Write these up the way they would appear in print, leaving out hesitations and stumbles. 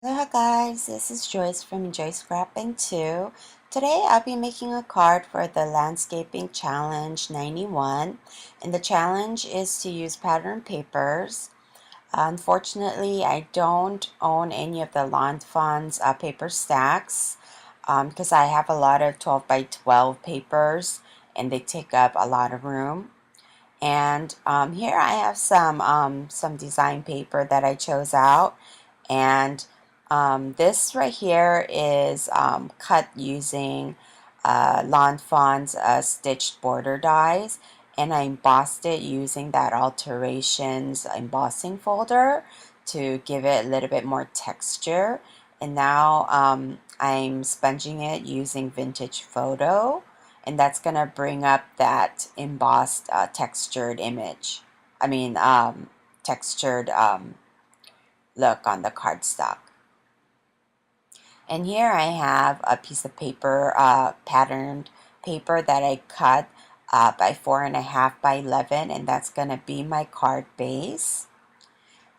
Hello guys, this is Joyce from Enjoy Scrapping 2. Today I'll be making a card for the Landscaping Challenge 91, and the challenge is to use pattern papers. Unfortunately, I don't own any of the Lawn Fawn's paper stacks because I have a lot of 12 by 12 papers and they take up a lot of room. And here I have some design paper that I chose out, and this right here is cut using Lawn Fawn's stitched border dies, and I embossed it using that Alterations embossing folder to give it a little bit more texture. And now I'm sponging it using Vintage Photo, and that's gonna bring up that embossed textured image. I mean textured look on the cardstock. And here I have a piece of paper, patterned paper that I cut by 4.5 by 11, and that's gonna be my card base.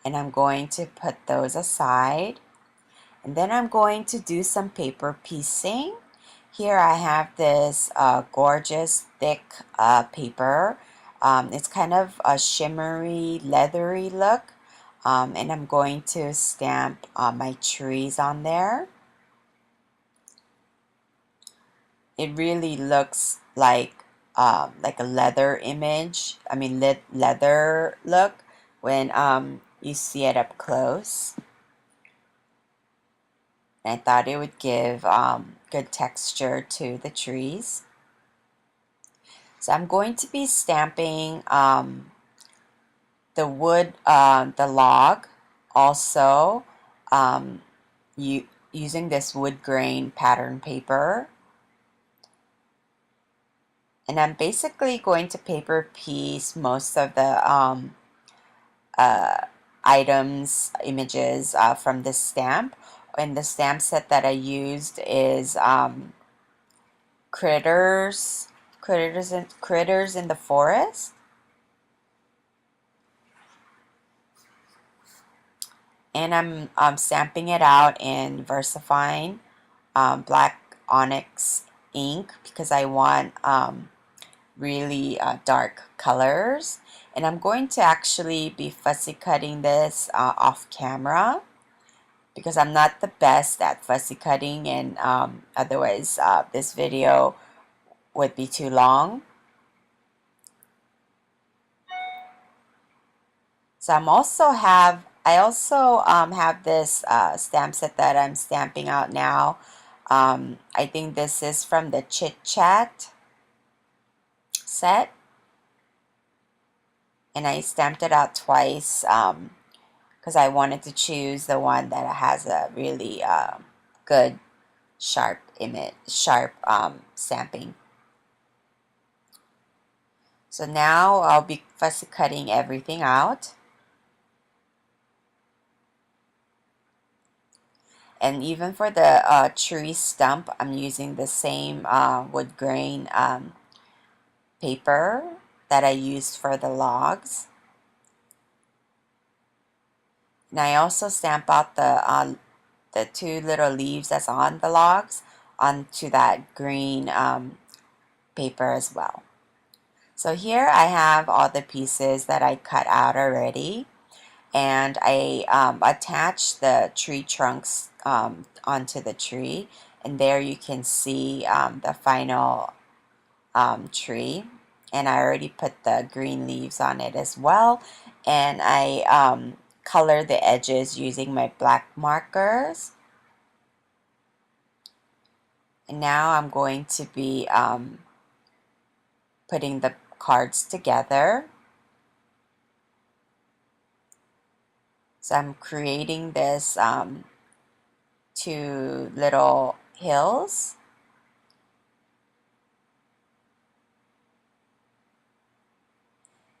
And I'm going to put those aside. And then I'm going to do some paper piecing. Here I have this gorgeous thick paper. It's kind of a shimmery, leathery look. And I'm going to stamp my trees on there. It really looks like a leather image. I mean leather look when you see it up close. I thought it would give good texture to the trees. So I'm going to be stamping the wood, the log, also using this wood grain pattern paper. And I'm basically going to paper piece most of the items, images from this stamp. And the stamp set that I used is critters in the forest. And I'm stamping it out in VersaFine black onyx ink because I want really dark colors. And I'm going to actually be fussy cutting this off camera because I'm not the best at fussy cutting, and otherwise this video would be too long. So I also have this stamp set that I'm stamping out now. I think this is from the Chit Chat set, and I stamped it out twice because I wanted to choose the one that has a really good sharp stamping. So now I'll be fussy cutting everything out. And even for the tree stump, I'm using the same wood grain paper that I used for the logs. And I also stamp out the two little leaves that's on the logs onto that green paper as well. So here I have all the pieces that I cut out already, and I attached the tree trunks onto the tree, and there you can see the final tree. And I already put the green leaves on it as well, and I color the edges using my black markers. And now I'm going to be putting the cards together. So I'm creating this two little hills.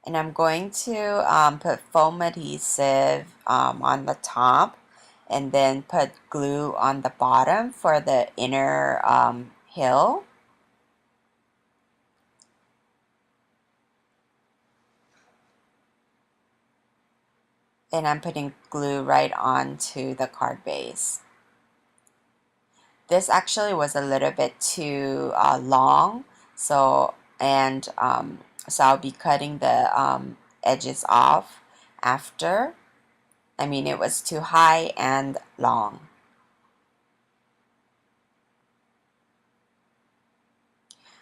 And I'm going to put foam adhesive on the top, and then put glue on the bottom for the inner hill. and I'm putting glue right onto the card base. This actually was a little bit too long, so so I'll be cutting the edges off after. I mean, it was too high and long.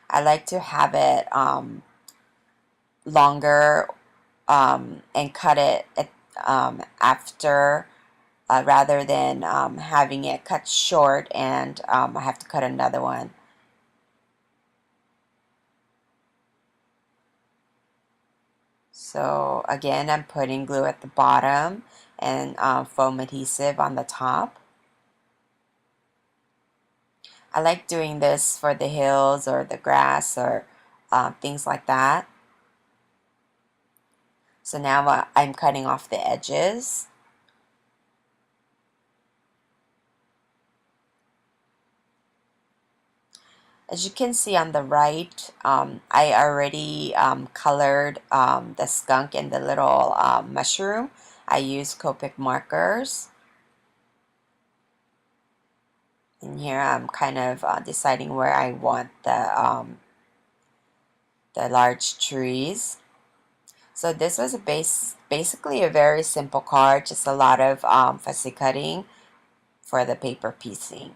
I like to have it longer and cut it after rather than having it cut short and I have to cut another one. So again, I'm putting glue at the bottom and foam adhesive on the top. I like doing this for the hills or the grass or things like that. So now I'm cutting off the edges. As you can see on the right, I already colored the skunk and the little mushroom. I used Copic markers. And here I'm kind of deciding where I want the large trees. So this was basically a very simple card, just a lot of fussy cutting for the paper piecing.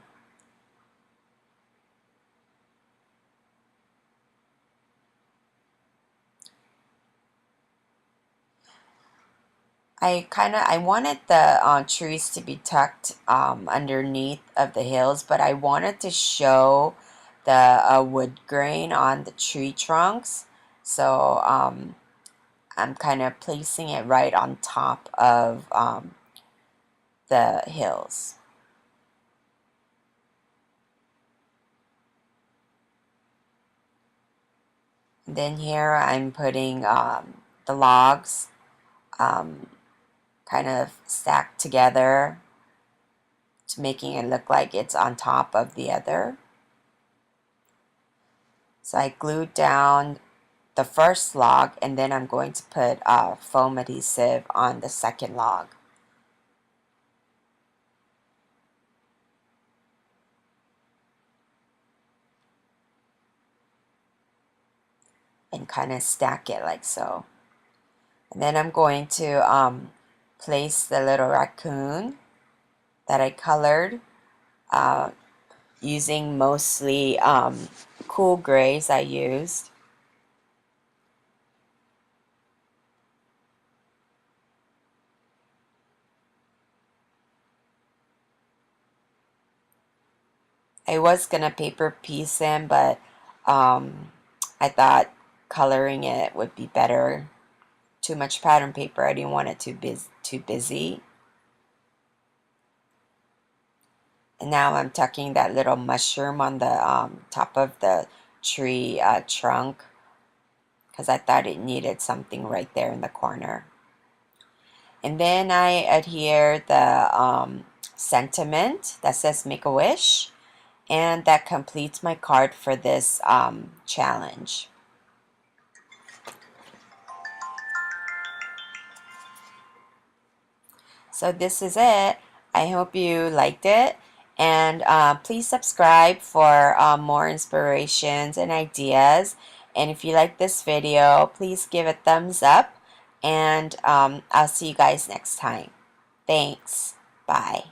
I wanted the trees to be tucked underneath of the hills, but I wanted to show the wood grain on the tree trunks. So I'm kind of placing it right on top of the hills. And then here I'm putting the logs kind of stacked together to making it look like it's on top of the other. So I glued down the first log and then I'm going to put foam adhesive on the second log. And kind of stack it like so. And then I'm going to place the little raccoon that I colored using mostly cool grays I used. I was gonna paper piece him, but I thought coloring it would be better. Too much pattern paper. I didn't want it too busy. And now I'm tucking that little mushroom on the top of the tree trunk because I thought it needed something right there in the corner. And then I adhere the sentiment that says make a wish, and that completes my card for this challenge. So this is it. I hope you liked it, and please subscribe for more inspirations and ideas. And if you like this video, please give a thumbs up, and I'll see you guys next time. Thanks. Bye.